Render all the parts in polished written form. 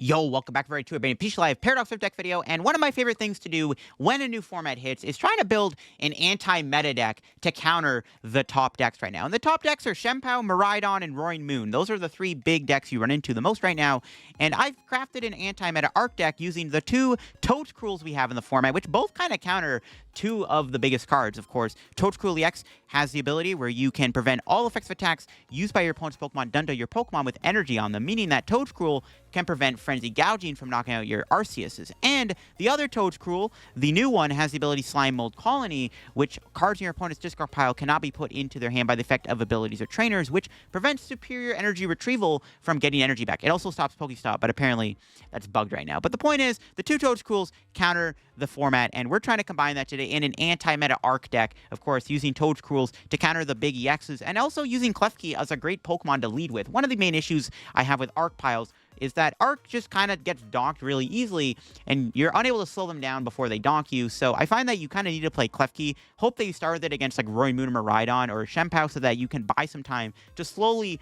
Yo, welcome back to a PTCGL Live Paradox Rift deck video, and one of my favorite things to do when a new format hits is trying to build an anti-meta deck to counter the top decks right now. And the top decks are Shenpao, Miraidon, and Roaring Moon. Those are the three big decks you run into the most right now, and I've crafted an anti-meta arc deck using the two Toedscruels we have in the format, which both kind of counter two of the biggest cards, of course. Toedscruel EX has the ability where you can prevent all effective attacks used by your opponent's Pokemon done to your Pokemon with energy on them, meaning that Toedscruel can prevent Frenzy Gouging from knocking out your Arceuses. And the other Toedscruel, the new one, has the ability Slime Mold Colony, which cards in your opponent's discard pile cannot be put into their hand by the effect of abilities or trainers, which prevents superior energy retrieval from getting energy back. It also stops Pokestop, but apparently that's bugged right now. But the point is, the two Toedscruels counter the format, and we're trying to combine that today in an anti-meta arc deck, of course, using Toedscruels to counter the big EXs, and also using Klefki as a great Pokemon to lead with. One of the main issues I have with arc piles is that arc just kind of gets donked really easily, and you're unable to slow them down before they donk you. So I find that you kind of need to play Klefki. Hope that you started it against like Roaring Moon or Miraidon or Shenpao so that you can buy some time to slowly,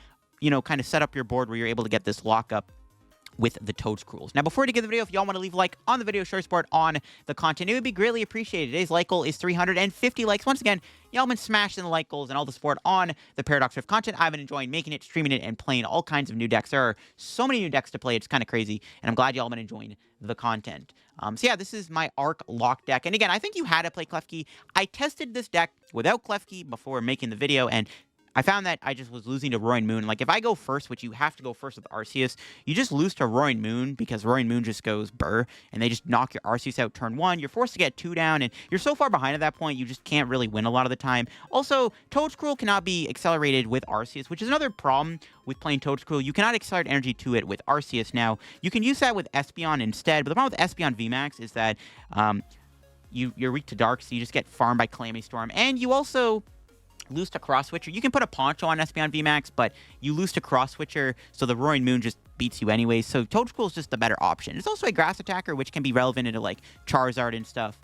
kind of set up your board where you're able to get this lockup with the Toedscruels. Now, before we get the video, if y'all want to leave a like on the video, share support on the content, it would be greatly appreciated. Today's like goal is 350 likes. Once again, y'all been smashing the like goals and all the support on the Paradox Rift content. I've been enjoying making it, streaming it, and playing all kinds of new decks. There are so many new decks to play. It's kind of crazy, and I'm glad y'all been enjoying the content. So yeah, this is my Arc lock deck. And again, I think you had to play Klefki. I tested this deck without Klefki before making the video, and I found that I just was losing to Roaring Moon. Like, if I go first, which you have to go first with Arceus, you just lose to Roaring Moon because Roaring Moon just goes burr, and they just knock your Arceus out turn one. You're forced to get 2 down, and you're so far behind at that point, you just can't really win a lot of the time. Also, Toedscruel cannot be accelerated with Arceus, which is another problem with playing Toedscruel. You cannot accelerate energy to it with Arceus. Now, you can use that with Espeon instead, but the problem with Espeon VMAX is that you're weak to Dark, so you just get farmed by Calamity Storm, and you also lose to Cross Switcher. You can put a Poncho on Espeon VMAX, but you lose to Cross Switcher, so the Roaring Moon just beats you anyway. So Toedscruel is just the better option. It's also a grass attacker, which can be relevant into like Charizard and stuff,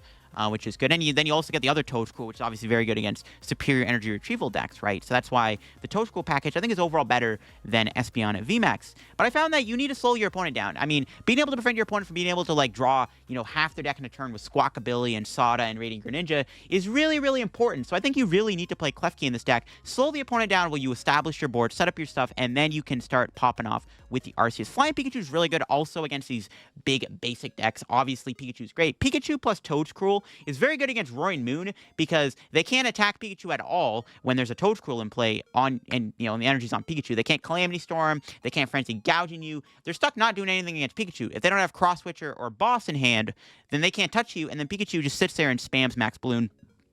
which is good. And then you also get the other Toedscruel, which is obviously very good against superior energy retrieval decks, right? So that's why the Toedscruel package, I think, is overall better than Espeon at VMAX. But I found that you need to slow your opponent down. I mean, being able to prevent your opponent from being able to like draw, half their deck in a turn with Squawkabilly and Sada and Radiant Greninja is really, really important. So I think you really need to play Klefki in this deck. Slow the opponent down while you establish your board, set up your stuff, and then you can start popping off with the Arceus. Flying Pikachu is really good also against these big basic decks. Obviously, Pikachu's great. Pikachu plus Toedscruel is very good against Roaring Moon because they can't attack Pikachu at all when there's a Toedscruel in play and the energy's on Pikachu. They can't Calamity Storm, they can't Frenzy Gouging you. They're stuck not doing anything against Pikachu. If they don't have Cross Switcher or Boss in hand, then they can't touch you, and then Pikachu just sits there and spams Max Balloon.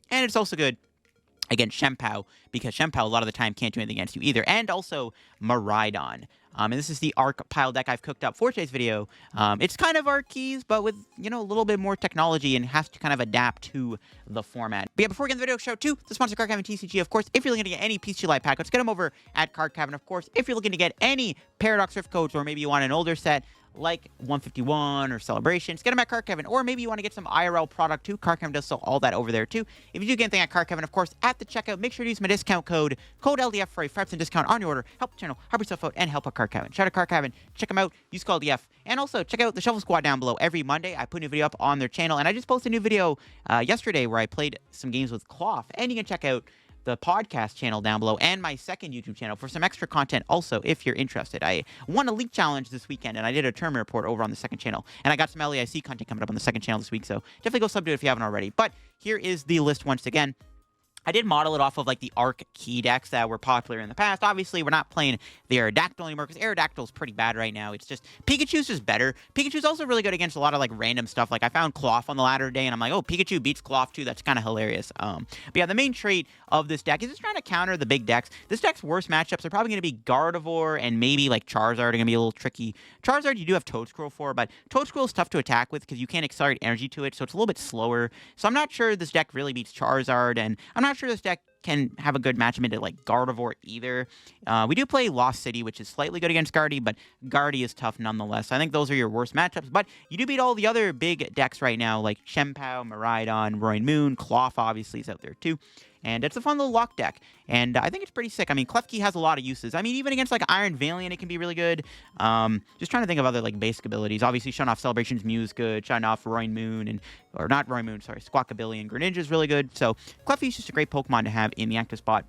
And it's also good against Shenpao, because Shenpao a lot of the time can't do anything against you either, and also Miraidon. And this is the Arc pile deck I've cooked up for today's video. It's kind of Arc keys, but with, a little bit more technology, and has to kind of adapt to the format. But yeah, before we get into the video, shout out to the sponsor, Card Cavern TCG. Of course, if you're looking to get any PTCGL Live pack codes, get them over at Card Cavern. Of course, if you're looking to get any Paradox Rift codes, or maybe you want an older set, like 151 or Celebrations, get them at Card Cavern. Or maybe you want to get some IRL product too. Card Cavern does sell all that over there too. If you do get anything at Card Cavern, of course, at the checkout, make sure to use my discount code LDF for a 5% discount on your order. Help the channel, help yourself out, and help out Card Cavern. Shout out Card Cavern, check them out, use code LDF. And also, check out the Shuffle Squad down below. Every Monday, I put a new video up on their channel, and I just posted a new video yesterday where I played some games with Cloth. And you can check out the podcast channel down below and my second YouTube channel for some extra content also, if you're interested. I won a league challenge this weekend, and I did a tournament report over on the second channel, and I got some LEIC content coming up on the second channel this week, so definitely go sub to it if you haven't already. But here is the list once again. I did model it off of like the Arc key decks that were popular in the past. Obviously, we're not playing the Aerodactyl anymore because Aerodactyl is pretty bad right now. It's just Pikachu's just better. Pikachu's also really good against a lot of like random stuff. Like I found Cloth on the ladder today, and I'm like, oh, Pikachu beats Cloth too. That's kind of hilarious. But yeah, the main trait of this deck is just trying to counter the big decks. This deck's worst matchups are probably going to be Gardevoir and maybe like Charizard are going to be a little tricky. Charizard you do have Toedscruel for, but Toedscruel is tough to attack with because you can't accelerate energy to it, so it's a little bit slower. So I'm not sure this deck really beats Charizard, and I'm not sure this deck can have a good matchup into like Gardevoir either. We do play Lost City, which is slightly good against Guardy, but Guardy is tough nonetheless. So I think those are your worst matchups, but you do beat all the other big decks right now, like Shenpao, Miraidon, Roaring Moon, Cloth obviously is out there too. and it's a fun little lock deck, and I think it's pretty sick. I mean, Klefki has a lot of uses. I mean, even against, like, Iron Valiant, it can be really good. Just trying to think of other, like, basic abilities. Obviously, shutting off Celebration's Muse good, shutting off Roaring Moon, or not Roaring Moon, sorry, Squawkabilly and Greninja is really good. So, Klefki is just a great Pokemon to have in the active spot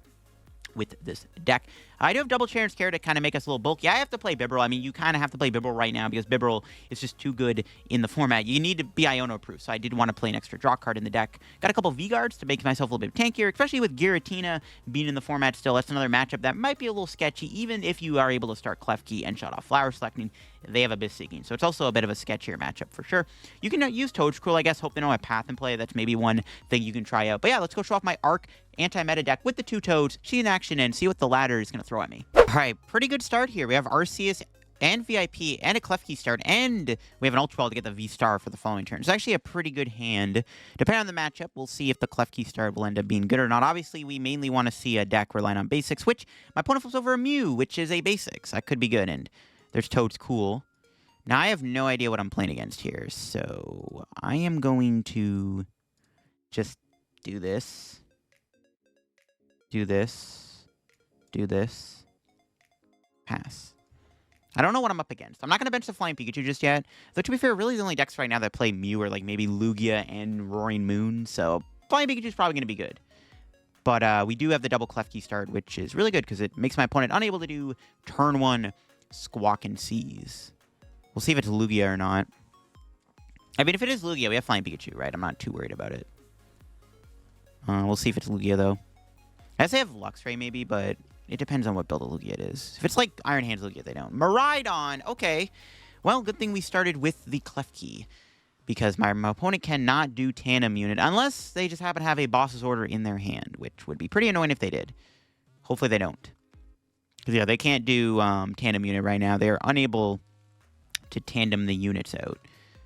with this deck. I do have double Cheren's Care to kind of make us a little bulky. I have to play Bibarel. I mean, you kind of have to play Bibarel right now because Bibarel is just too good in the format. You need to be Iono proof, so I did want to play an extra draw card in the deck. Got a couple V-Guards to make myself a little bit tankier, especially with Giratina being in the format still. That's another matchup that might be a little sketchy, even if you are able to start Klefki and shut off Flower Selecting. They have Abyss Seeking, so it's also a bit of a sketchier matchup for sure. You can use Toedscruel, I guess. Hope they don't have Path in play. That's maybe one thing you can try out. But yeah, let's go show off my Arc anti-meta deck with the two Toads, see in action, and see what the ladder is going to throw at me. All right, pretty good start here. We have Arceus and VIP and a Klefki start, and we have an Ultra Ball to get the V-Star for the following turn. It's actually a pretty good hand. Depending on the matchup, we'll see if the Klefki start will end up being good or not. Obviously, we mainly want to see a deck relying on basics, which my opponent flips over a Mew, which is a basics. That could be good, and there's Toedscool. Now, I have no idea what I'm playing against here, so I am going to just do this, do this, do this, pass. I don't know what I'm up against. I'm not going to bench the Flying Pikachu just yet. Though, to be fair, really the only decks right now that play Mew are like maybe Lugia and Roaring Moon, so Flying Pikachu is probably going to be good. But we do have the double Klefki start, which is really good because it makes my opponent unable to do turn 1 Squawk and Seize. We'll see if it's Lugia or not. I mean, if it is Lugia, we have Flying Pikachu, right? I'm not too worried about it. We'll see if it's Lugia, though. I guess they have Luxray, maybe, but it depends on what build of Lugia it is. If it's like Iron Hands Lugia, they don't. Miraidon! Okay. Well, good thing we started with the Klefki, because my opponent cannot do Tandem Unit unless they just happen to have a Boss's Order in their hand, which would be pretty annoying if they did. Hopefully they don't. Because, yeah, they can't do Tandem Unit right now. They are unable to tandem the units out.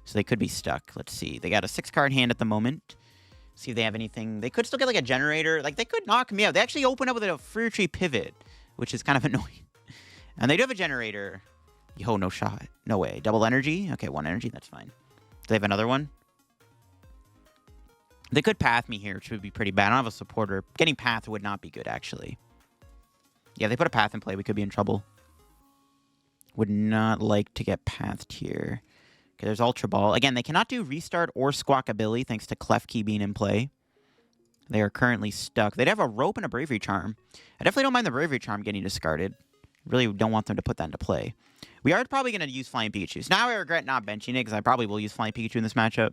So they could be stuck. Let's see. They got a 6-card hand at the moment. See if they have anything. They could still get like a generator. Like, they could knock me out. They actually open up with a Fruit Tree Pivot, which is kind of annoying. And they do have a generator. Yo, no shot. No way. Double energy? Okay, 1 energy. That's fine. Do they have another one? They could path me here, which would be pretty bad. I don't have a supporter. Getting path would not be good, actually. Yeah, if they put a path in play, we could be in trouble. Would not like to get pathed here. Okay, there's Ultra Ball. Again, they cannot do Restart or Squawkabilly thanks to Klefki being in play. They are currently stuck. They'd have a Rope and a Bravery Charm. I definitely don't mind the Bravery Charm getting discarded. Really don't want them to put that into play. We are probably going to use Flying Pikachu. So now I regret not benching it because I probably will use Flying Pikachu in this matchup,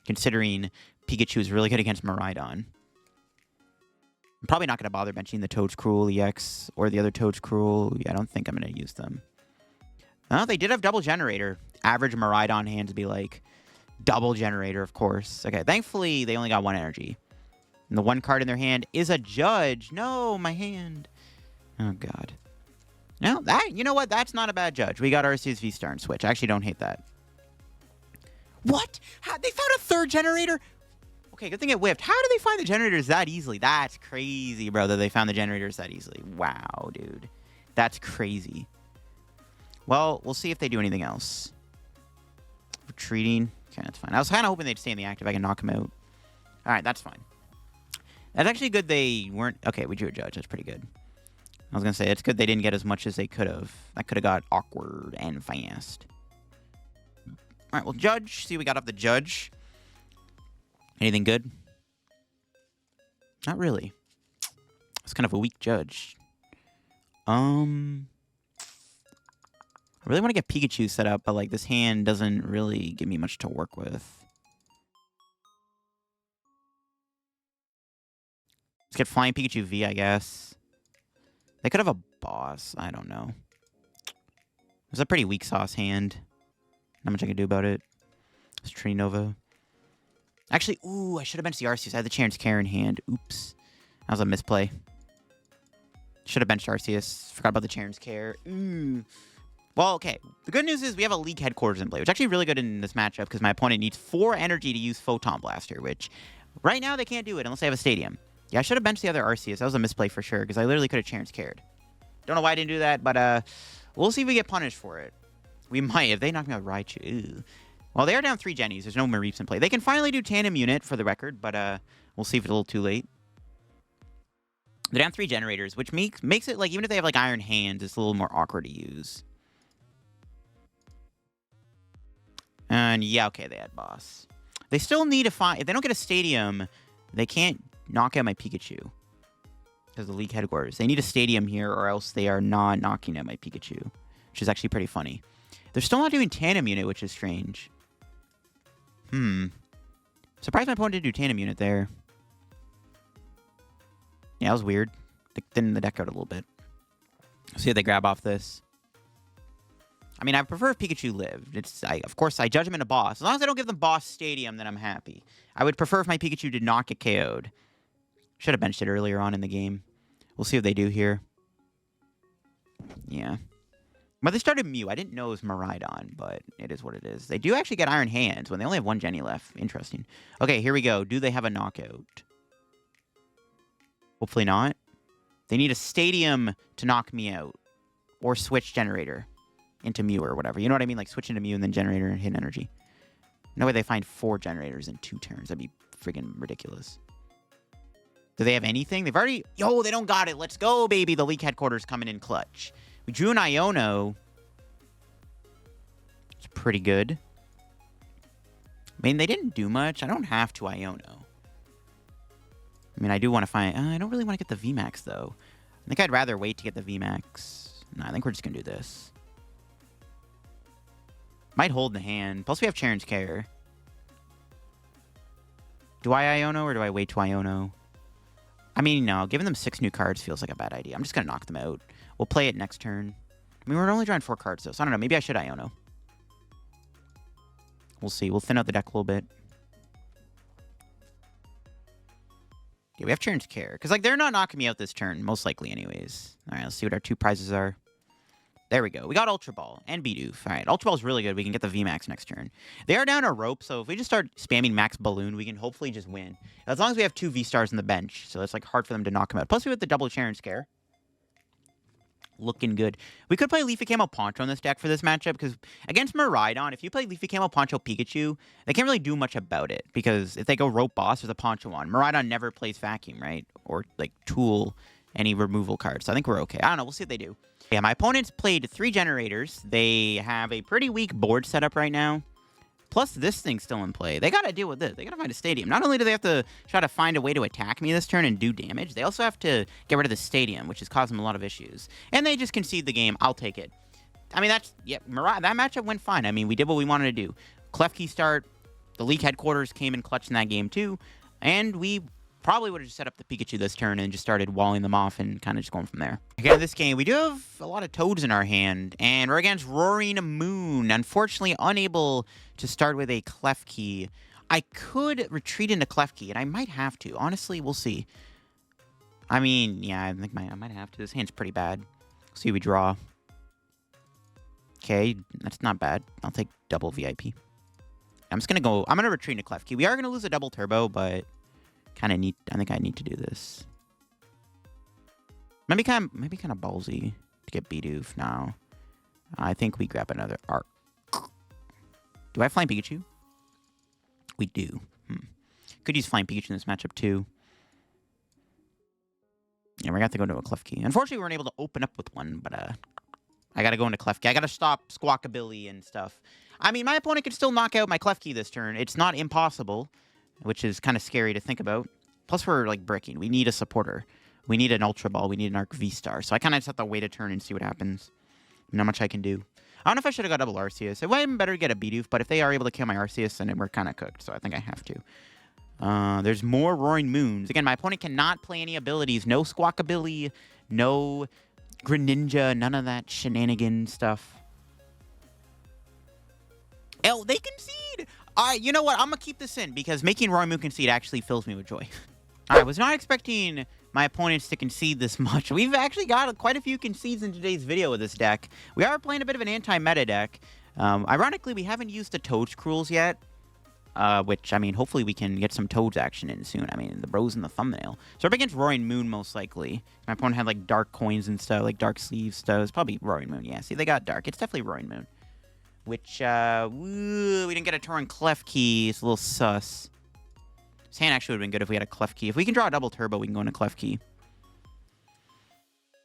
considering Pikachu is really good against Miraidon. I'm probably not going to bother benching the Toedscruel EX or the other Toedscruel. Yeah, I don't think I'm going to use them. Oh, they did have double generator. Average Miraidon hands be like double generator, of course. Okay, thankfully they only got 1 energy. And the 1 card in their hand is a Judge. No, my hand. Oh, God. No, that, you know what? That's not a bad Judge. We got Arceus V-Star and Switch. I actually don't hate that. What? How, they found a 3rd generator? Okay, good thing it whiffed. How did they find the generators that easily? That's crazy, bro, that they found the generators that easily. Wow, dude. That's crazy. Well, we'll see if they do anything else. Retreating. Okay, that's fine. I was kind of hoping they'd stay in the active. I can knock them out. All right, that's fine. That's actually good they weren't... Okay, we drew a Judge. That's pretty good. I was going to say, it's good they didn't get as much as they could have. That could have got awkward and fast. All right, well, Judge. See, we got up the Judge. Anything good? Not really. It's kind of a weak Judge. I really want to get Pikachu set up, but like this hand doesn't really give me much to work with. Let's get Flying Pikachu V, I guess. They could have a boss. I don't know. It's a pretty weak sauce hand. Not much I can do about it. It's Trinova. Actually, ooh, I should have benched the Arceus. I had the Cheren's Care in hand. Oops. That was a misplay. Should have benched Arceus. Forgot about the Cheren's Care. Ooh. Well, okay. The good news is we have a League Headquarters in play, which is actually really good in this matchup because my opponent needs 4 energy to use Photon Blaster, which right now they can't do it unless they have a Stadium. Yeah, I should have benched the other Arceus. That was a misplay for sure because I literally could have Cheren's Cared. Don't know why I didn't do that, but we'll see if we get punished for it. We might. If they knock me out Raichu. Ew. Well, they are down 3 Jennies. There's no Mareeps in play. They can finally do Tandem Unit for the record, but we'll see if it's a little too late. They're down 3 generators, which makes it, like, even if they have, like, iron hands, it's a little more awkward to use. And, yeah, okay, they had boss. They still need to find... If they don't get a stadium, they can't knock out my Pikachu. Because the league headquarters. They need a stadium here, or else they are not knocking out my Pikachu. Which is actually pretty funny. They're still not doing Tandem Unit, which is strange. Surprised my opponent didn't do Tandem Unit there. Yeah, that was weird. They thinned the deck out a little bit. See if they grab off this. I mean, I prefer if Pikachu lived. Of course, I judge him in a boss. As long as I don't give them boss stadium, then I'm happy. I would prefer if my Pikachu did not get KO'd. Should have benched it earlier on in the game. We'll see what they do here. Yeah. But they started Mew. I didn't know it was Miraidon, but it is what it is. They do actually get Iron Hands when they only have 1 Jenny left. Interesting. Okay, here we go. Do they have a knockout? Hopefully not. They need a stadium to knock me out. Or switch generator into Mew or whatever. You know what I mean? Like switch into Mew and then generator and hit energy. No way they find 4 generators in 2 turns. That'd be friggin' ridiculous. Do they have anything? They've already... Yo, they don't got it. Let's go, baby. The league headquarters coming in clutch. We drew an Iono. It's pretty good. I mean, they didn't do much. I don't have to Iono. I mean, I do want to find... I don't really want to get the VMAX, though. I think I'd rather wait to get the VMAX. No, I think we're just going to do this. Might hold the hand. Plus, we have Cheren's Care. Do I Iono or do I wait to Iono? I mean, no. Giving them 6 new cards feels like a bad idea. I'm just going to knock them out. We'll play it next turn. I mean, we're only drawing 4 cards, though. So I don't know. Maybe I should Iono. We'll see. We'll thin out the deck a little bit. Yeah, we have Cheren's Care. Because, like, they're not knocking me out this turn. Most likely, anyways. All right, let's see what our 2 prizes are. There we go. We got Ultra Ball and Bidoof. All right, Ultra Ball is really good. We can get the VMAX next turn. They are down a rope, so if we just start spamming Max Balloon, we can hopefully just win. As long as we have 2 V-Stars on the bench, so it's like hard for them to knock them out. Plus, we have the double Cheren's Scare. Looking good. We could play Leafy Camo Poncho on this deck for this matchup, because against Miraidon, if you play Leafy Camo Poncho Pikachu, they can't really do much about it, because if they go Rope Boss, there's a Poncho on. Miraidon never plays Vacuum, right? Or, like, Tool any removal cards, so I think we're okay. I don't know. We'll see what they do. Yeah, my opponents played 3 generators. They have a pretty weak board setup right now. Plus, this thing's still in play. They got to deal with this. They got to find a stadium. Not only do they have to try to find a way to attack me this turn and do damage, they also have to get rid of the stadium, which is causing them a lot of issues. And they just concede the game. I'll take it. I mean, that's... Yeah, that matchup went fine. I mean, we did what we wanted to do. Klefki start. The league headquarters came in clutch in that game, too. And we... probably would have just set up the Pikachu this turn and just started walling them off and kind of just going from there. Again, in this game, we do have a lot of Toads in our hand, and we're against Roaring Moon. Unfortunately, unable to start with a Klefki. I could retreat into Klefki, and I might have to. Honestly, we'll see. I mean, yeah, I think I might have to. This hand's pretty bad. See, we draw. Okay, that's not bad. I'll take double VIP. I'm just going to go... I'm going to retreat into Klefki. We are going to lose a double turbo, but... I think I need to do this. Maybe kind of ballsy to get Bidoof now. I think we grab another Arc. Do I have Flying Pikachu? We do. Could use Flying Pikachu in this matchup too. Yeah, we're gonna have to go into a Klefki. Unfortunately, we weren't able to open up with one, but I gotta go into Klefki. I gotta stop Squawkabilly and stuff. I mean, my opponent could still knock out my Klefki this turn. It's not impossible, which is kind of scary to think about. Plus, we're, like, bricking. We need a supporter. We need an Ultra Ball. We need an Arc V-Star. So I kind of just have to wait a turn and see what happens. Not much I can do. I don't know if I should have got double Arceus. It would have been better to get a Bidoof, but if they are able to kill my Arceus, then we're kind of cooked. So I think I have to. There's more Roaring Moons. Again, my opponent cannot play any abilities. No Squawkabilly. No Greninja. None of that shenanigan stuff. Oh, they concede! Alright, you know what? I'm going to keep this in, because making Roaring Moon concede actually fills me with joy. I was not expecting my opponents to concede this much. We've actually got quite a few concedes in today's video with this deck. We are playing a bit of an anti-meta deck. Ironically, we haven't used the Toedscruels yet, which, I mean, hopefully we can get some Toads action in soon. I mean, the bro's in the thumbnail. So we're up against Roaring Moon, most likely. My opponent had, like, dark coins and stuff, like dark sleeves stuff. It's probably Roaring Moon. Yeah, see, they got dark. It's definitely Roaring Moon. Which, we didn't get a Torrent Klefki. It's a little sus. This hand actually would have been good if we had a Klefki. If we can draw a double turbo, we can go into Klefki.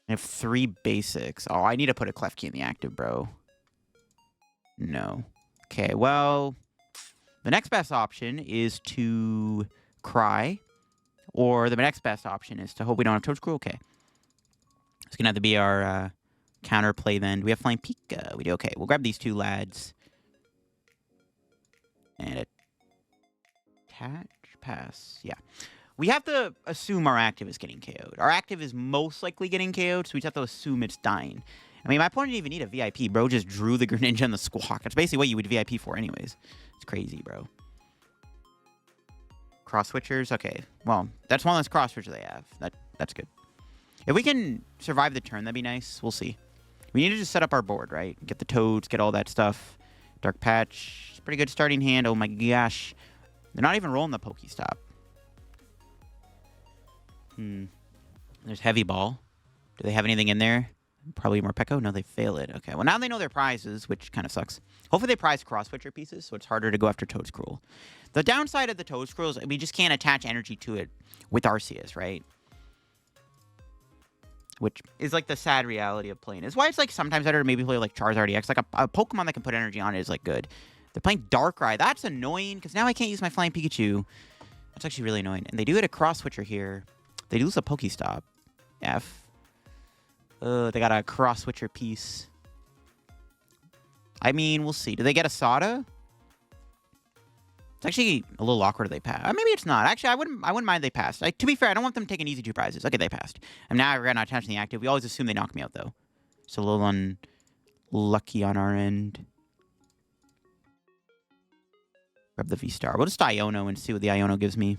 I have 3 basics. Oh, I need to put a Klefki in the active, bro. No. Okay, well, the next best option is to cry. Or the next best option is to hope we don't have Toedscruel. Okay. It's going to have to be our counter play then. Do we have Flying Pika? We do. Okay, we'll grab these 2 lads. And attach, pass. Yeah. We have to assume our active is getting KO'd. Our active is most likely getting KO'd, so we just have to assume it's dying. I mean, my opponent didn't even need a VIP. Bro just drew the Greninja and the Squawk. That's basically what you would VIP for anyways. It's crazy, bro. Cross switchers? Okay. Well, that's one less cross switcher they have. That's good. If we can survive the turn, that'd be nice. We'll see. We need to just set up our board, right? Get the Toads, get all that stuff. Dark Patch. It's a pretty good starting hand. Oh my gosh. They're not even rolling the Pokestop. There's Heavy Ball. Do they have anything in there? Probably more Peko? No, they fail it. Okay, well, now they know their prizes, which kind of sucks. Hopefully they prize cross-switcher pieces, so it's harder to go after Toedscruel. The downside of the Toedscruel is we just can't attach energy to it with Arceus, right? Which is like the sad reality of playing. It's why it's like sometimes better to maybe play like Charizard EX. Like a Pokemon that can put energy on it is like good. They're playing Darkrai. That's annoying, because now I can't use my Flying Pikachu. That's actually really annoying. And they do get a cross-switcher here. They lose a Pokestop. F. They got a cross-switcher piece. I mean, we'll see. Do they get a Sada? It's actually a little awkward if they pass. Maybe it's not. Actually, I wouldn't mind if they passed. Like, to be fair, I don't want them taking easy 2 prizes. Okay, they passed. And now we're not attaching the active. We always assume they knock me out, though. So a little unlucky on our end. Grab the V-Star. We'll just Iono and see what the Iono gives me.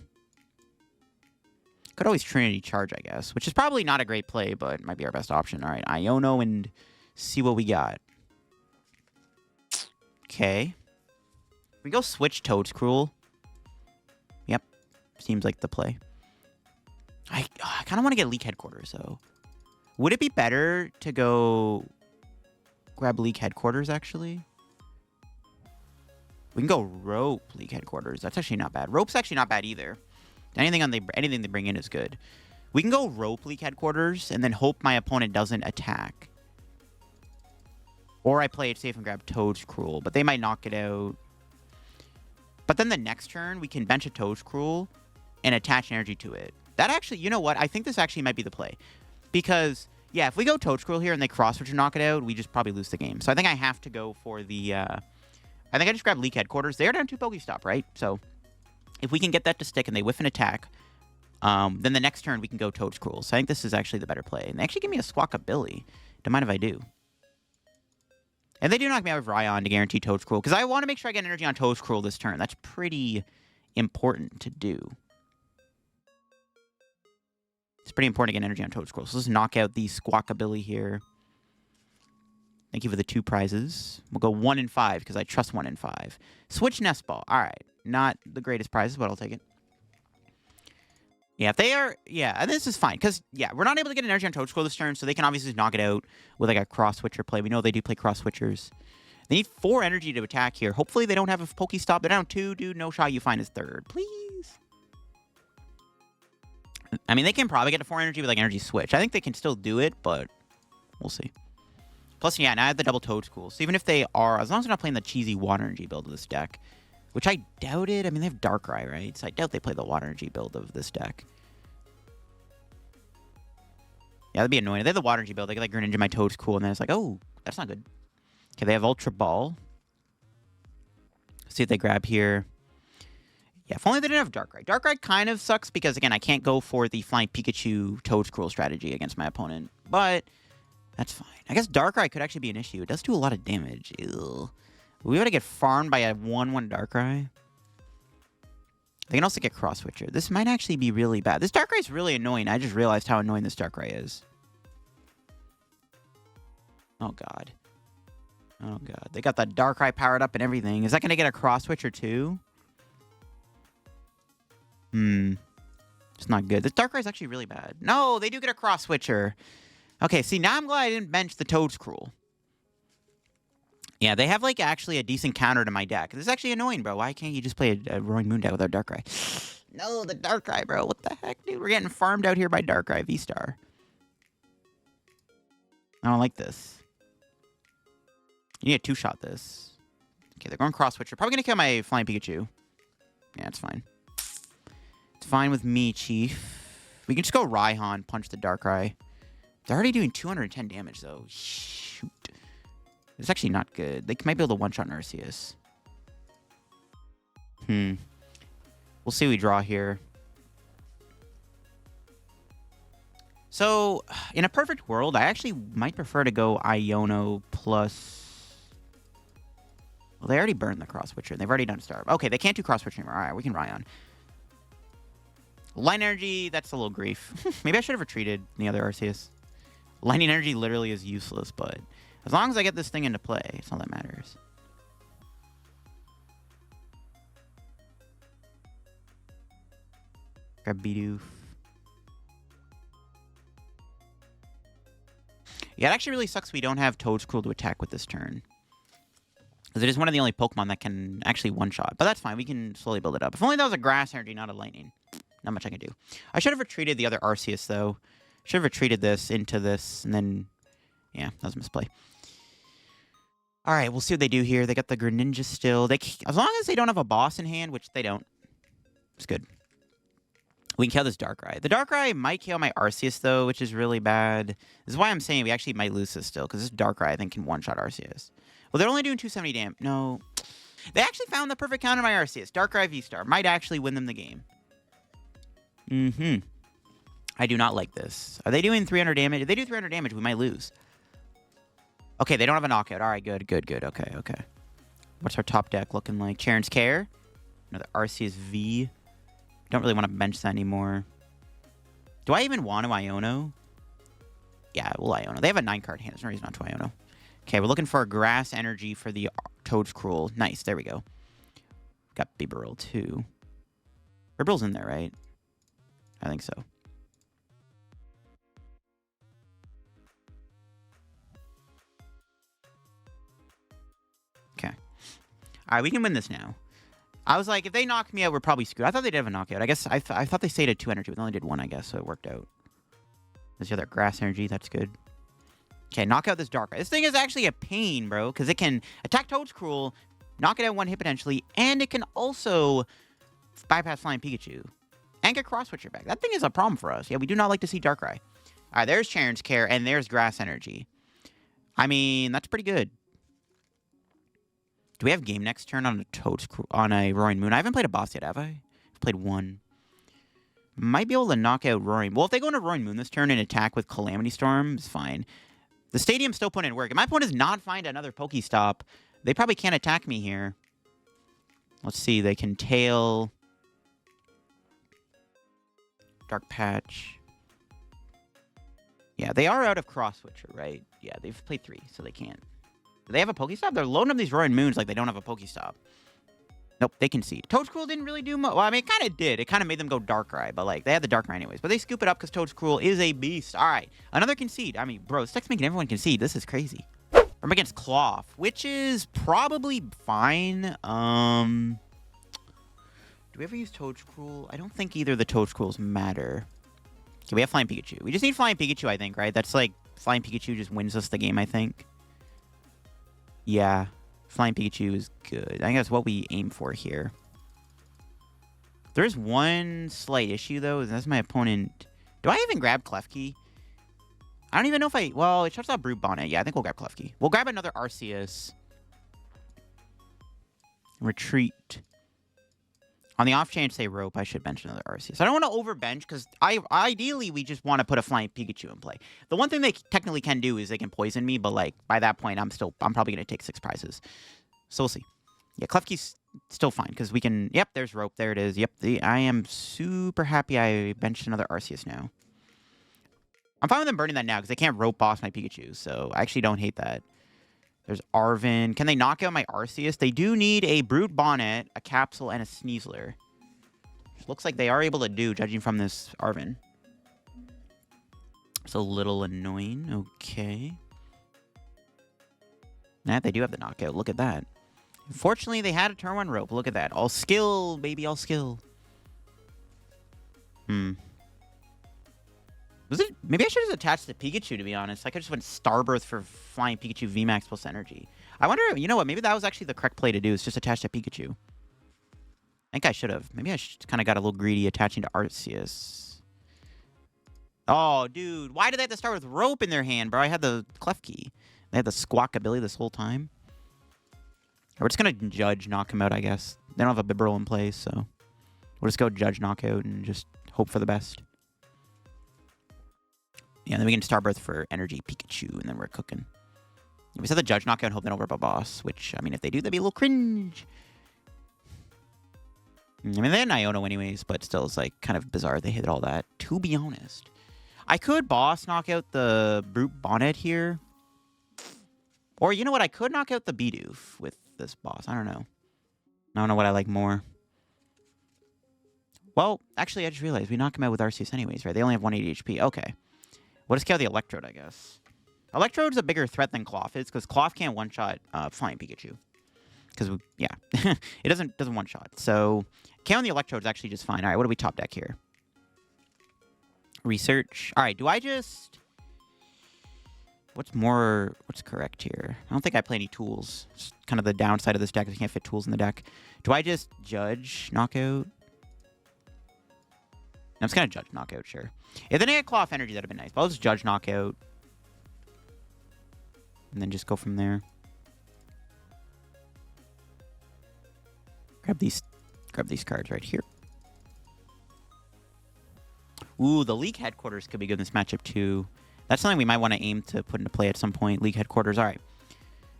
Could always Trinity Charge, I guess, which is probably not a great play, but might be our best option. All right, Iono and see what we got. Okay. We go switch Toedscruel. Yep. Seems like the play. I kind of want to get League Headquarters, though. Would it be better to go grab League Headquarters, actually? We can go Rope League Headquarters. That's actually not bad. Rope's actually not bad either. Anything they bring in is good. We can go Rope League Headquarters and then hope my opponent doesn't attack. Or I play it safe and grab Toedscruel, but they might knock it out. But then the next turn, we can bench a Toedscruel and attach energy to it. That actually, you know what? I think this actually might be the play. Because, yeah, if we go Toedscruel here and they cross-switch and knock it out, we just probably lose the game. So I think I have to go for the... I think I just grab League Headquarters. They are down 2 Pokestop, right? So... if we can get that to stick and they whiff an attack, then the next turn we can go Toedscruel. So I think this is actually the better play. And they actually give me a Squawkabilly. Don't mind if I do. And they do knock me out with Raihan to guarantee Toedscruel, because I want to make sure I get energy on Toedscruel this turn. That's pretty important to do. It's pretty important to get energy on Toedscruel. So let's knock out the Squawkabilly here. Thank you for the 2 prizes. We'll go 1 and 5, because I trust 1 and 5. Switch Nest Ball. All right. Not the greatest prizes, but I'll take it. Yeah, if they are... yeah, and this is fine. Because, yeah, we're not able to get an energy on Toedscruel this turn, so they can obviously just knock it out with, like, a cross-switcher play. We know they do play cross-switchers. They need 4 energy to attack here. Hopefully they don't have a Pokestop. They're down 2, dude. No shot you find his 3rd. Please. I mean, they can probably get a 4 energy with, like, energy switch. I think they can still do it, but we'll see. Plus, yeah, now I have the double Toedscruel. So even if they are... as long as they're not playing the cheesy water energy build of this deck... which I doubted. I mean, they have Darkrai, right? So I doubt they play the water energy build of this deck. Yeah, that'd be annoying. They have the water energy build. They get like Greninja, my Toedscool, and then it's like, oh, that's not good. Okay, they have Ultra Ball. Let's see if they grab here. Yeah, if only they didn't have Darkrai. Darkrai kind of sucks because, again, I can't go for the Flying Pikachu Toedscruel strategy against my opponent. But that's fine. I guess Darkrai could actually be an issue. It does do a lot of damage. Ew. We gotta get farmed by a 1/1 Darkrai. They can also get Cross Switcher. This might actually be really bad. This Darkrai is really annoying. I just realized how annoying this Darkrai is. Oh, God. Oh, God. They got that Darkrai powered up and everything. Is that gonna get a Cross Switcher, too? It's not good. This Darkrai is actually really bad. No, they do get a Cross Switcher. Okay, see, now I'm glad I didn't bench the Toedscruel. Yeah, they have, like, actually a decent counter to my deck. This is actually annoying, bro. Why can't you just play a Roaring Moon deck without Darkrai? No, the Darkrai, bro. What the heck, dude? We're getting farmed out here by Darkrai V-Star. I don't like this. You need a two-shot this. Okay, they're going cross-switcher. Probably going to kill my Flying Pikachu. Yeah, it's fine. It's fine with me, Chief. We can just go Raihan, punch the Darkrai. They're already doing 210 damage, though. Shoot. It's actually not good. They might be able to one-shot an Arceus. We'll see what we draw here. So, in a perfect world, I actually might prefer to go Iono plus... Well, they already burned the cross-switcher. They've already done Star. Okay, they can't do cross-switcher anymore. All right, we can Raihan. Light Energy, that's a little grief. Maybe I should have retreated the other Arceus. Lightning Energy literally is useless, but as long as I get this thing into play, it's all that matters. Grab Bidoof. Yeah, it actually really sucks we don't have Toedscruel to attack with this turn. Because it is one of the only Pokemon that can actually one-shot. But that's fine. We can slowly build it up. If only that was a Grass Energy, not a Lightning. Not much I can do. I should have retreated the other Arceus, though. Should have retreated this into this, and then... Yeah, that was a misplay. Alright, we'll see what they do here. They got the Greninja still. As long as they don't have a boss in hand, which they don't. It's good. We can kill this Darkrai. The Darkrai might kill my Arceus, though, which is really bad. This is why I'm saying we actually might lose this still, because this Darkrai, I think, can one-shot Arceus. Well, they're only doing 270 damage. No. They actually found the perfect counter on my Arceus. Darkrai VSTAR might actually win them the game. I do not like this. Are they doing 300 damage? If they do 300 damage, we might lose. Okay, they don't have a knockout. All right, good. Okay. What's our top deck looking like? Cheren's Care. Another Arceus V. Don't really want to bench that anymore. Do I even want to Iono? Yeah, we'll Iono. They have a 9-card hand. There's no reason not to Iono. Okay, we're looking for a Grass Energy for the Toedscruel. Nice, there we go. Got Bibarel too. Bibarel's in there, right? I think so. Okay. All right, we can win this now. I was like, if they knock me out, we're probably screwed. I thought they did have a knockout. I guess I thought they stayed at 2 energy, but they only did 1, I guess, so it worked out. There's the other Grass Energy. That's good. Okay, knock out this Darkrai. This thing is actually a pain, bro, because it can attack Toedscruel, knock it out 1 hit potentially, and it can also bypass Flying Pikachu and get Cross Switcher back. That thing is a problem for us. Yeah, we do not like to see Darkrai. All right, there's Cheren's Care, and there's Grass Energy. I mean, that's pretty good. Do we have game next turn on a Toedscruel, on a Roaring Moon? I haven't played a boss yet, have I? I've played 1. Might be able to knock out Roaring. Well, if they go into Roaring Moon this turn and attack with Calamity Storm, it's fine. The stadium's still putting in work. If my point is not find another Pokestop, they probably can't attack me here. Let's see. They can tail Dark Patch. Yeah, they are out of Cross Switcher, right? Yeah, they've played 3, so they can't. Do they have a Pokestop? They're loading up these Roaring Moons like they don't have a Pokestop. Nope, they concede. Toedscruel didn't really do much. Well, I mean, it kind of did. It kind of made them go Darkrai, but, like, they had the Darkrai anyways. But they scoop it up because Toedscruel is a beast. All right, another concede. I mean, bro, this deck's making everyone concede. This is crazy. I'm against Cloth, which is probably fine. Do we ever use Toedscruel? I don't think either of the Toedscruels matter. Okay, we have Flying Pikachu. We just need Flying Pikachu, I think, right? That's like, Flying Pikachu just wins us the game, I think. Yeah. Flying Pikachu is good. I think that's what we aim for here. There's one slight issue, though. That's my opponent. Do I even grab Klefki? I don't even know if I... Well, it shuts out Brute Bonnet. Yeah, I think we'll grab Klefki. We'll grab another Arceus. Retreat. On the off chance they rope, I should bench another Arceus. I don't want to overbench because ideally we just want to put a Flying Pikachu in play. The one thing they technically can do is they can poison me, but like by that point I'm probably gonna take 6 prizes. So we'll see. Yeah, Klefki's still fine because we can. Yep, there's rope. There it is. Yep, I am super happy I benched another Arceus now. I'm fine with them burning that now because they can't rope boss my Pikachu, so I actually don't hate that. There's Arven. Can they knock out my Arceus? They do need a Brute Bonnet, a Capsule, and a Sneasler. Which looks like they are able to do, judging from this Arven. It's a little annoying. Okay. Nah, they do have the knockout. Look at that. Unfortunately, they had a turn 1 rope. Look at that. All skill, baby. All skill. Was it? Maybe I should have attached the Pikachu, to be honest. I could just went Starbirth for Flying Pikachu VMAX plus energy. I wonder, you know what? Maybe that was actually the correct play to do, is just attach to Pikachu. I think I should have. Maybe I kind of got a little greedy attaching to Arceus. Oh, dude. Why did they have to start with rope in their hand, bro? I had the Klefki. They had the squawk ability this whole time. We're just going to Judge knock him out, I guess. They don't have a Bibarel in place, so we'll just go Judge knockout and just hope for the best. Yeah, then we can Starbirth for energy Pikachu, and then we're cooking. We said the Judge knockout and hope they don't rip a boss, which, I mean, if they do, that'd be a little cringe. I mean, they had an Iono anyways, but still, it's, like, kind of bizarre they hit all that, to be honest. I could boss knock out the Brute Bonnet here. Or, you know what? I could knock out the Bidoof with this boss. I don't know. I don't know what I like more. Well, actually, I just realized we knock him out with Arceus anyways, right? They only have 180 HP. Okay. We'll just kill the Electrode, I guess. Electrode's a bigger threat than Cloth is, because Cloth can't one-shot Flying Pikachu. Because, yeah, it doesn't one-shot. So, killing the Electrode is actually just fine. All right, what do we top deck here? Research. All right, do I just... What's correct here? I don't think I play any tools. It's kind of the downside of this deck is you can't fit tools in the deck. Do I just Judge knockout? I'm just going to Judge knockout, sure. If they get Cloth Energy, that would have been nice. But I'll just Judge knockout. And then just go from there. Grab these cards right here. Ooh, the League Headquarters could be good in this matchup, too. That's something we might want to aim to put into play at some point. League Headquarters. All right.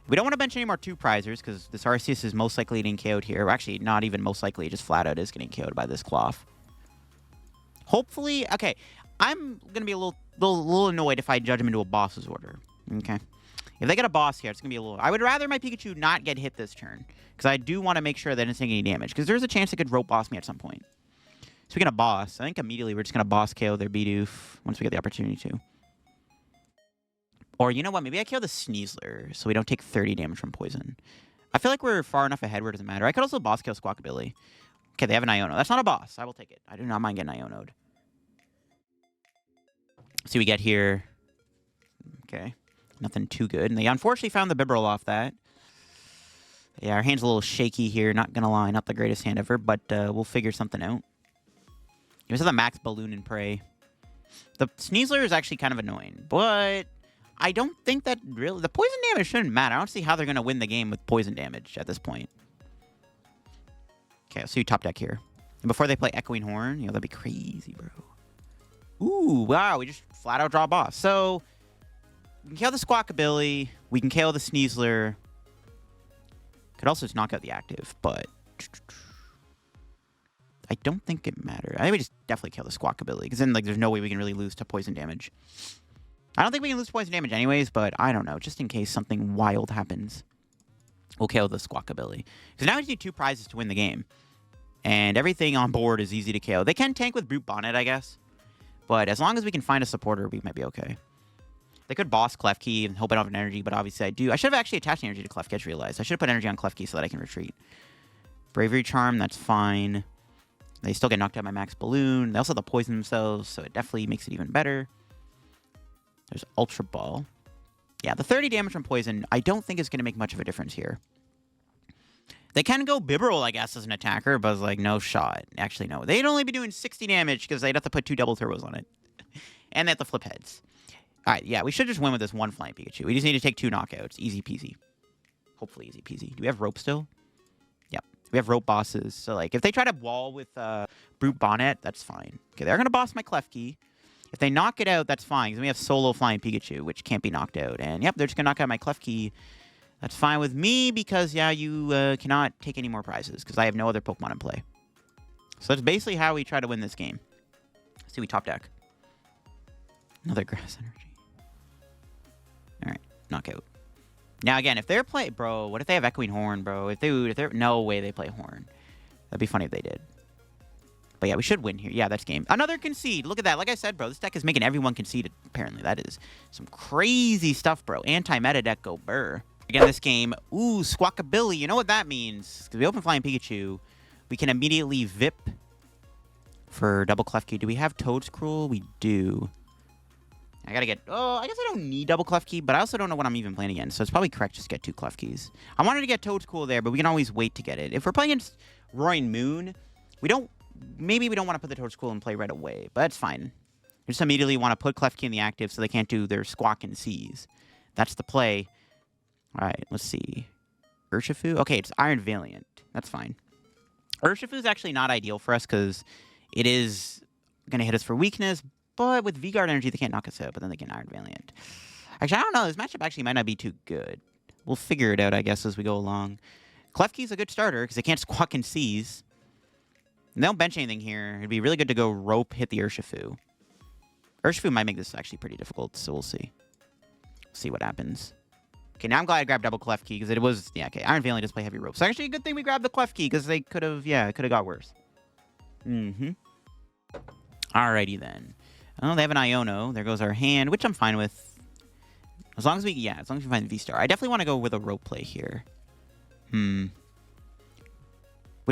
We don't want to bench any more 2-prizers, because this Arceus is most likely getting KO'd here. Well, actually, not even most likely. Just flat out is getting KO'd by this Cloth. Hopefully... Okay. I'm going to be a little annoyed if I judge him into a boss's order. Okay. If they get a boss here, it's going to be a little... I would rather my Pikachu not get hit this turn, because I do want to make sure that it doesn't take any damage, because there's a chance it could rope boss me at some point. Speaking of boss, I think immediately we're just going to boss KO their Bidoof once we get the opportunity to. Or, you know what? Maybe I kill the Sneasler so we don't take 30 damage from poison. I feel like we're far enough ahead where it doesn't matter. I could also boss kill Squawkabilly. Okay, they have an Iono. That's not a boss. I will take it. I do not mind getting Iono'd. See, we get here. Okay. Nothing too good. And they unfortunately found the Bibarel off that. Yeah, our hand's a little shaky here. Not going to lie. Not the greatest hand ever, but we'll figure something out. Here's the Max Balloon and Prey. The Sneasler is actually kind of annoying, but... I don't think that really... The poison damage shouldn't matter. I don't see how they're going to win the game with poison damage at this point. Okay, I'll see you top deck here. And before they play Echoing Horn, you know, that'd be crazy, bro. Ooh, wow, we just flat out draw a boss. So, we can kill the Squawkabilly. We can kill the Sneasler. Could also just knock out the active, but... I don't think it matters. I think we just definitely kill the Squawkabilly, because then, like, there's no way we can really lose to poison damage. I don't think we can lose poison damage anyways, but I don't know. Just in case something wild happens, we'll KO the Squawkabilly. Because now we need 2 prizes to win the game. And everything on board is easy to KO. They can tank with Brute Bonnet, I guess. But as long as we can find a supporter, we might be okay. They could boss Klefki and hope I don't have an energy, but obviously I do. I should have actually attached energy to Klefki, I just realized. I should have put energy on Klefki so that I can retreat. Bravery Charm, that's fine. They still get knocked out by Max Balloon. They also have to poison themselves, so it definitely makes it even better. There's Ultra Ball. Yeah, the 30 damage from poison, I don't think is going to make much of a difference here. They can go Bibarel, I guess, as an attacker, but it's like, no shot. Actually, no. They'd only be doing 60 damage because they'd have to put 2 double turbos on it. And they have to flip heads. All right, yeah, we should just win with this 1 Flying Pikachu. We just need to take 2 knockouts. Easy peasy. Hopefully easy peasy. Do we have rope still? Yep. We have rope bosses. So, like, if they try to wall with Brute Bonnet, that's fine. Okay, they're going to boss my Klefki. If they knock it out, that's fine, because we have solo Flying Pikachu, which can't be knocked out. And, yep, they're just going to knock out my Klefki. That's fine with me, because, yeah, you cannot take any more prizes, because I have no other Pokemon in play. So that's basically how we try to win this game. Let's see, we top deck. Another Grass Energy. All right, knockout. Now, again, if they're playing... Bro, what if they have Echoing Horn, bro? If they're... No way they play Horn. That'd be funny if they did. But yeah, we should win here. Yeah, that's game. Another concede. Look at that. Like I said, bro, this deck is making everyone concede, apparently. That is some crazy stuff, bro. Anti-meta deck go burr. Again, this game, ooh, Squawkabilly. You know what that means? Because we open Flying Pikachu, we can immediately VIP for double Klefki. Do we have Toedscruel? We do. I gotta get... Oh, I guess I don't need double Klefki, but I also don't know what I'm even playing against, so it's probably correct just to get 2 Klefkis. I wanted to get Toedscool there, but we can always wait to get it. If we're playing against Roaring Moon, we don't... Maybe we don't want to put the Toedscool in play right away, but that's fine. We just immediately want to put Klefki in the active so they can't do their Squawk and Seize. That's the play. All right, let's see. Urshifu? Okay, it's Iron Valiant. That's fine. Urshifu is actually not ideal for us because it is going to hit us for weakness, but with V-Guard Energy, they can't knock us out, but then they can Iron Valiant. Actually, I don't know. This matchup actually might not be too good. We'll figure it out, I guess, as we go along. Klefki's a good starter because they can't Squawk and Seize. And they don't bench anything here. It'd be really good to go Rope, hit the Urshifu. Urshifu might make this actually pretty difficult, so we'll see. See what happens. Okay, now I'm glad I grabbed double Klefki because it was... Yeah, okay. Iron Valiant does play heavy rope. So actually a good thing we grabbed the Klefki because they could have... Yeah, it could have got worse. Alrighty then. Oh, they have an Iono. There goes our hand, which I'm fine with. As long as we... Yeah, as long as we find V-Star. I definitely want to go with a rope play here. Would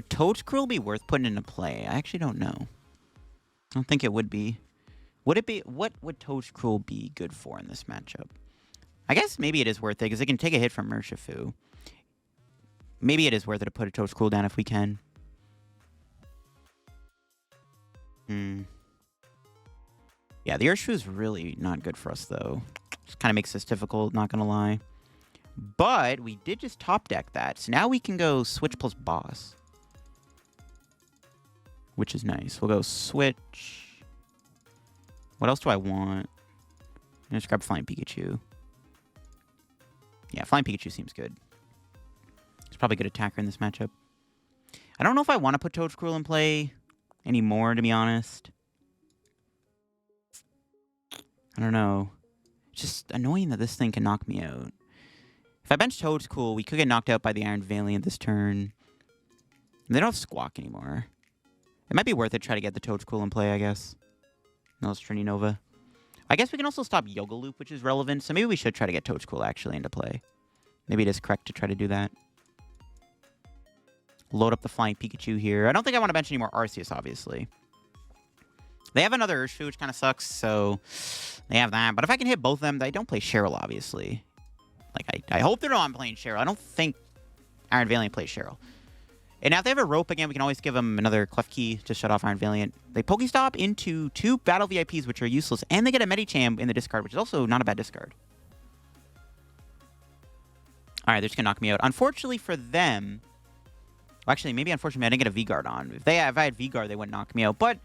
Toedscruel be worth putting into play? I actually don't know. I don't think it would be. Would it be... What would Toedscruel be good for in this matchup? I guess maybe it is worth it, because it can take a hit from Urshifu. Maybe it is worth it to put a Toedscruel down if we can. Yeah, the Urshifu is really not good for us, though. Just kind of makes this difficult, not gonna lie. But we did just top deck that, so now we can go Switch plus Boss. Which is nice. We'll go Switch. What else do I want? Let's grab Flying Pikachu. Yeah, Flying Pikachu seems good. It's probably a good attacker in this matchup. I don't know if I want to put Toedscruel in play anymore, to be honest. I don't know. It's just annoying that this thing can knock me out. If I bench Toedscruel, we could get knocked out by the Iron Valiant this turn. They don't have Squawk anymore. It might be worth it to try to get the Toedscruel in play, I guess. No, it's Trini Nova. I guess we can also stop Yoga Loop, which is relevant, so maybe we should try to get Toedscruel actually into play. Maybe it is correct to try to do that. Load up the Flying Pikachu here. I don't think I want to bench any more Arceus, obviously. They have another Urshifu, which kind of sucks, so they have that. But if I can hit both of them, they don't play Cheryl, obviously. Like, I hope they're not playing Cheryl. I don't think Iron Valiant plays Cheryl. And now if they have a rope again, we can always give them another Klefki to shut off Iron Valiant. They Pokestop into 2 Battle VIPs, which are useless, and they get a Medicham in the discard, which is also not a bad discard. Alright, they're just going to knock me out. Unfortunately for them... Well, actually, maybe unfortunately I didn't get a V-Guard on. If I had V-Guard, they wouldn't knock me out. But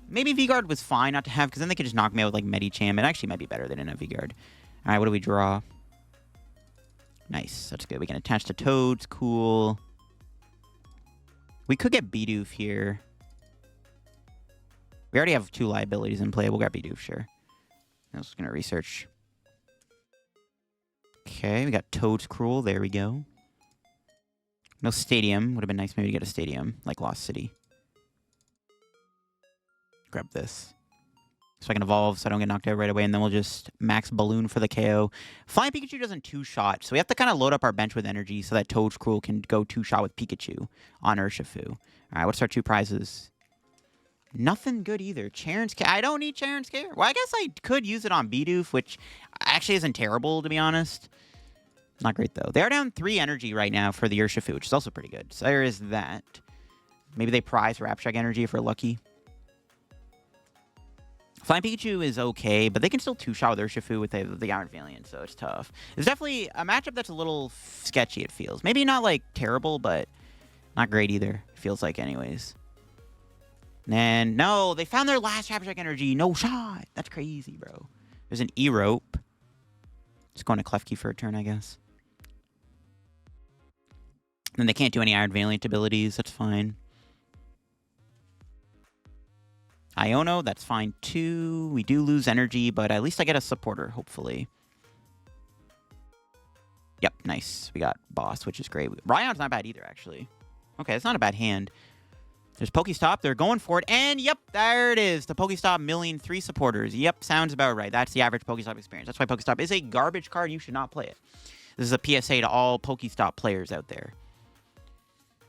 maybe V-Guard was fine not to have, because then they could just knock me out with like Medicham. It actually might be better than a V-Guard. Alright, what do we draw? Nice, that's good. We can attach to Toedscool. We could get Bidoof here. We already have 2 liabilities in play. We'll grab Bidoof, sure. I was going to research. Okay, we got Toedscruel. There we go. No Stadium. Would have been nice maybe to get a Stadium, like Lost City. Grab this. So I can evolve so I don't get knocked out right away, and then we'll just max Balloon for the KO. Flying Pikachu doesn't 2-shot, so we have to kind of load up our bench with energy so that Toedscruel can go 2-shot with Pikachu on Urshifu. All right, what's our 2 prizes? Nothing good either. Cheren's Care. I don't need Cheren's Care. Well, I guess I could use it on Bidoof, which actually isn't terrible, to be honest. Not great, though. They are down 3 energy right now for the Urshifu, which is also pretty good. So there is that. Maybe they prize Rapshag energy if we're lucky. Flying Pikachu is okay, but they can still 2-shot with Urshifu with the Iron Valiant, so it's tough. It's definitely a matchup that's a little sketchy, it feels. Maybe not, like, terrible, but not great either. It feels like anyways. And, no, they found their last Rapshag energy. No shot. That's crazy, bro. There's an E-Rope. Just going to Klefki for a turn, I guess. And then they can't do any Iron Valiant abilities. That's fine. Iono, that's fine too. We do lose energy, but at least I get a supporter, hopefully. Yep, nice. We got Boss, which is great. Raihan's not bad either, actually. Okay, it's not a bad hand. There's Pokestop. They're going for it. And, yep, there it is. The Pokestop 1,000,003 supporters. Yep, sounds about right. That's the average Pokestop experience. That's why Pokestop is a garbage card. You should not play it. This is a PSA to all Pokestop players out there.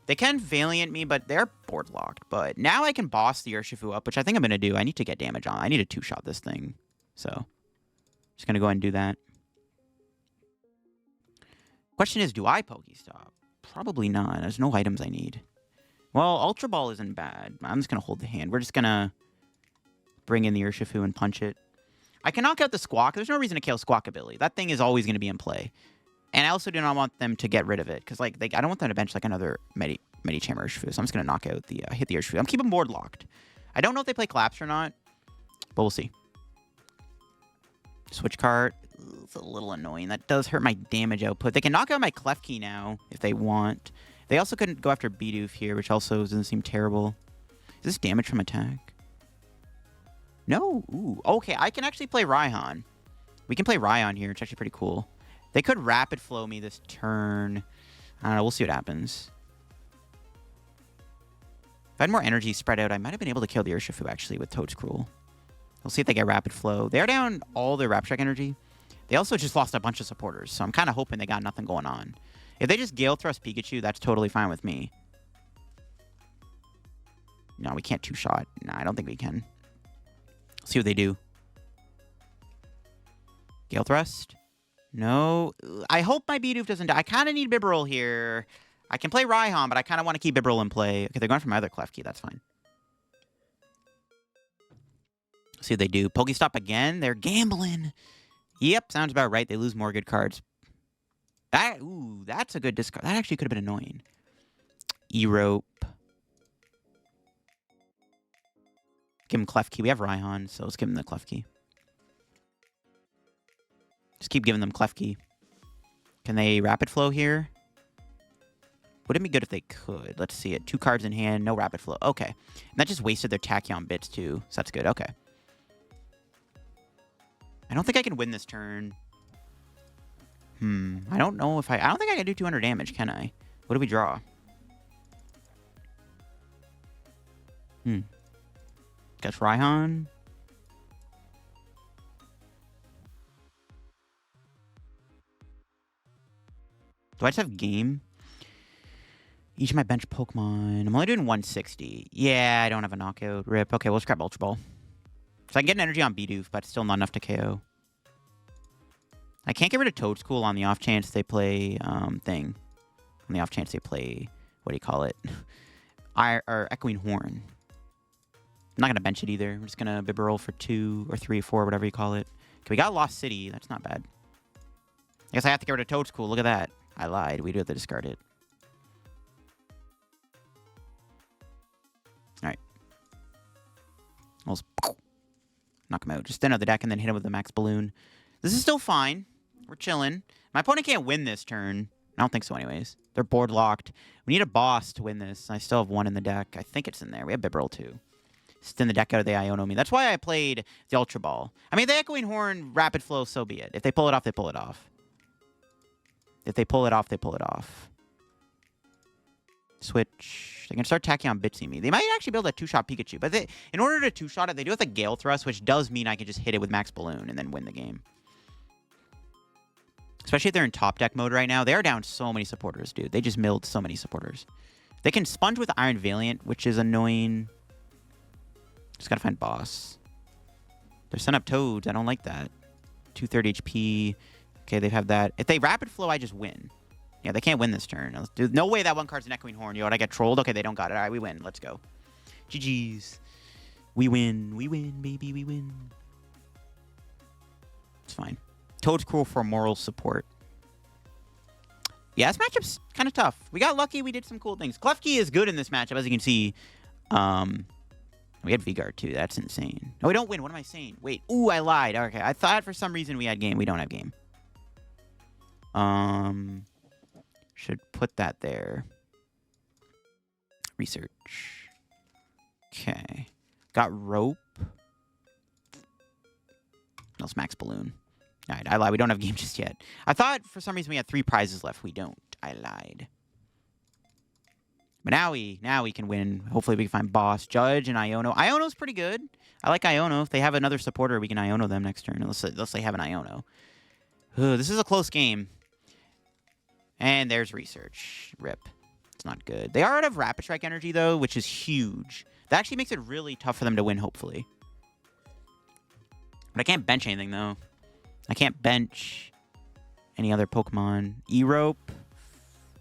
They can Valiant me, but they're board locked. But now I can boss the Urshifu up, which I think I'm going to do. I need to get damage on. I need to 2-shot this thing. So, Just going to go ahead and do that. Question is, do I Pokestop? Probably not. There's no items I need. Well, Ultra Ball isn't bad. I'm just going to hold the hand. We're just going to bring in the Urshifu and punch it. I can knock out the Squawk. There's no reason to kill Squawk ability. That thing is always going to be in play. And I also do not want them to get rid of it. Because like, I don't want them to bench like another Medicham Urshifu. So I'm just going to knock out the, hit the Urshifu. I'm keeping board locked. I don't know if they play Collapse or not. But we'll see. Switch card. It's a little annoying. That does hurt my damage output. They can knock out my Klefki now if they want. They also couldn't go after Bidoof here, which also doesn't seem terrible. Is this damage from attack? No. Ooh. Okay, I can actually play Raihan. We can play Raihan here. It's actually pretty cool. They could Rapid Flow me this turn. I don't know. We'll see what happens. If I had more energy spread out, I might have been able to kill the Urshifu, actually, with Toedscruel. We'll see if they get Rapid Flow. They're down all their Rapid Strike energy. They also just lost a bunch of supporters, so I'm kind of hoping they got nothing going on. If they just Gale Thrust Pikachu, that's totally fine with me. No, we can't two-shot. No, I don't think we can. See what they do. Gale Thrust? No. I hope my Bidoof doesn't die. I kind of need Bibarel here. I can play Raihan, but I kind of want to keep Bibarel in play. Okay, they're going for my other Klefki. That's fine. See what they do. Pokestop again. They're gambling. Yep, sounds about right. They lose more good cards. Ooh, that's a good discard. That actually could have been annoying. E-Rope. Give him Klefki. We have Raihan, so let's give him the Klefki. Just keep giving them Klefki. Can they Rapid Flow here? Would it be good if they could? Let's see it. 2 cards in hand, no Rapid Flow. Okay. And that just wasted their Tachyon bits, too. So that's good. Okay. I don't think I can win this turn. I don't know if I don't think I can do 200 damage, can I? What do we draw? Guess Raihan. Do I just have game? Each of my bench Pokemon. I'm only doing 160. Yeah, I don't have a knockout. Rip. Okay, we'll scrap Ultra Ball. So I can get an energy on Bidoof, but still not enough to KO. I can't get rid of Toedscool on the off chance they play thing. On the off chance they play, what do you call it? Or Echoing Horn. I'm not going to bench it either. We're just going to Bibarel for 2 or 3 or 4, whatever you call it. Okay, we got Lost City. That's not bad. I guess I have to get rid of Toedscool. Look at that. I lied. We do have to discard it. Alright. Almost knock him out. Just thin out the deck and then hit him with the Max Balloon. This is still fine. We're chilling. My opponent can't win this turn. I don't think so anyways. They're board locked. We need a boss to win this. I still have 1 in the deck. I think it's in there. We have Bibarel too. Just in the deck out of the Iono me. That's why I played the Ultra Ball. I mean, the Echoing Horn, Rapid Flow, so be it. If they pull it off, they pull it off. If they pull it off, they pull it off. Switch. They can start Tachyon Bitsy me. They might actually build a 2-shot Pikachu. But in order to 2-shot it, they do have the Gale Thrust, which does mean I can just hit it with Max Balloon and then win the game. Especially if they're in top deck mode right now. They are down so many supporters, dude. They just milled so many supporters. They can sponge with Iron Valiant, which is annoying. Just gotta find boss. They're setting up Toads. I don't like that. 230 HP. Okay, they have that. If they Rapid Flow, I just win. Yeah, they can't win this turn. Dude, no way that one card's an Echoing Horn. Yo, I get trolled? Okay, they don't got it. All right, we win. Let's go. GG's. We win. We win, baby. We win. It's fine. Toedscruel for moral support. Yeah, this matchup's kind of tough. We got lucky. We did some cool things. Klefki is good in this matchup, as you can see. We had V-Guard, too. That's insane. No, we don't win. What am I saying? Wait. Ooh, I lied. Okay, I thought for some reason we had game. We don't have game. Should put that there. Research. Okay. Got Rope. Let's Max Balloon. All right, I lied. We don't have game just yet. I thought for some reason we had 3 prizes left. We don't. I lied. But now we can win. Hopefully we can find boss, Judge, and Iono. Iono's pretty good. I like Iono. If they have another supporter, we can Iono them next turn. Let's say have an Iono. This is a close game. And there's Research. Rip. It's not good. They are out of Rapid Strike energy, though, which is huge. That actually makes it really tough for them to win, hopefully. But I can't bench anything, though. I can't bench any other Pokemon. E-Rope.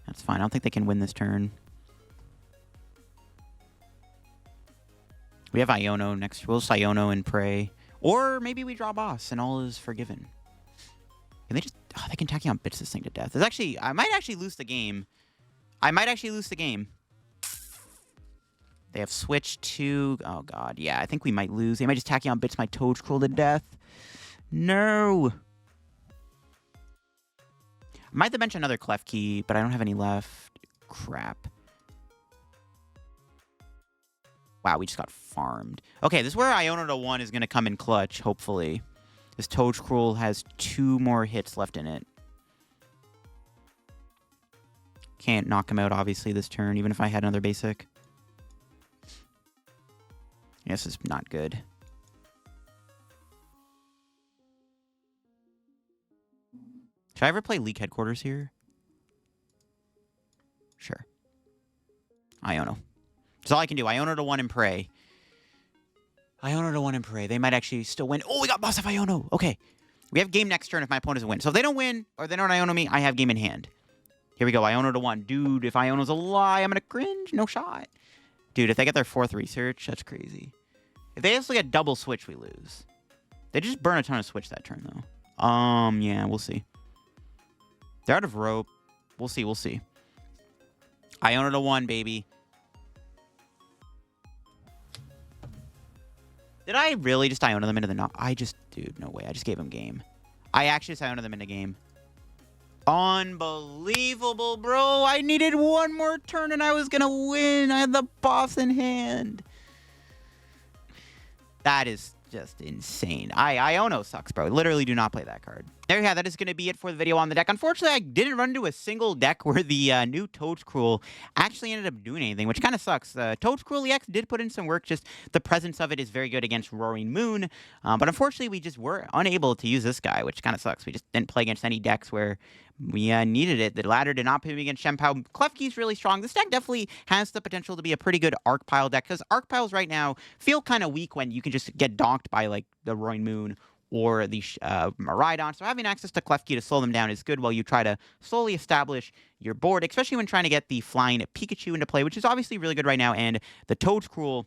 That's fine. I don't think they can win this turn. We have Iono next. We'll just Iono and pray. Or maybe we draw boss and all is forgiven. Can they just... Oh, they can Tachyon Bits this thing to death. There's actually... I might actually lose the game. I might actually lose the game. They have Switch to... Oh, God. Yeah, I think we might lose. They might just Tachyon Bits my Toedscruel to death. No. I might have to bench another Klefki, but I don't have any left. Crap. Wow, we just got farmed. Okay, this is where Iono to 1 is going to come in clutch, hopefully. This Toedscruel has 2 more hits left in it. Can't knock him out, obviously, this turn, even if I had another basic. This is not good. Should I ever play League Headquarters here? Sure. Iono. That's all I can do. Iono to 1 and pray. Iono to 1 and pray. They might actually still win. Oh, we got boss of Iono. Okay. We have game next turn if my opponent doesn't win. So if they don't win, or they don't Iono me, I have game in hand. Here we go. Iono to 1. Dude, if Iono's a lie, I'm going to cringe. No shot. Dude, if they get their 4th research, that's crazy. If they also get double switch, we lose. They just burn a ton of switch that turn, though. Yeah, we'll see. They're out of rope. We'll see, we'll see. Iono to 1, baby. Did I really just Iono them into the knock? Dude, no way. I just gave him game. I actually just Iono them into game. Unbelievable, bro. I needed one more turn and I was going to win. I had the boss in hand. That is just insane. Iono sucks, bro. Literally do not play that card. There you have. That is going to be it for the video on the deck. Unfortunately, I didn't run into a single deck where the new Toedscruel actually ended up doing anything, which kind of sucks. Toedscruel EX did put in some work. Just the presence of it is very good against Roaring Moon. But unfortunately, we just were unable to use this guy, which kind of sucks. We just didn't play against any decks where we needed it. The ladder did not put me against Shenpao. Klefki's really strong. This deck definitely has the potential to be a pretty good Arc Pile deck, because Arc Piles right now feel kind of weak when you can just get donked by, like, the Roaring Moon or the Miraidon. So having access to Klefki to slow them down is good while you try to slowly establish your board, especially when trying to get the Flying Pikachu into play, which is obviously really good right now, and the Toedscruel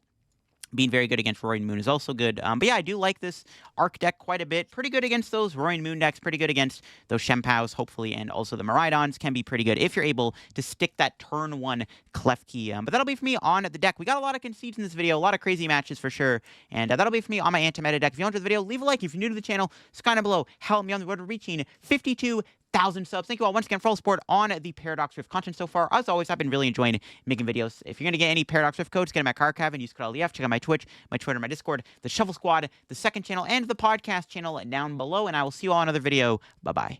being very good against Roaring Moon is also good. But yeah, I do like this Arc deck quite a bit. Pretty good against those Roaring Moon decks. Pretty good against those Shenpaos, hopefully. And also the Miraidons can be pretty good if you're able to stick that turn 1 Klefki. But that'll be for me on the deck. We got a lot of concedes in this video. A lot of crazy matches for sure. And that'll be for me on my anti-meta deck. If you enjoyed the video, leave a like. If you're new to the channel, subscribe below. Help me on the road to reaching 52,000 subs. Thank you all once again for all the support on the Paradox Rift content so far. As always, I've been really enjoying making videos. If you're going to get any Paradox Rift codes, get them at Carcav and use code LEF. Check out my Twitch, my Twitter, my Discord, the Shuffle Squad, the second channel, and the podcast channel down below. And I will see you all in another video. Bye-bye.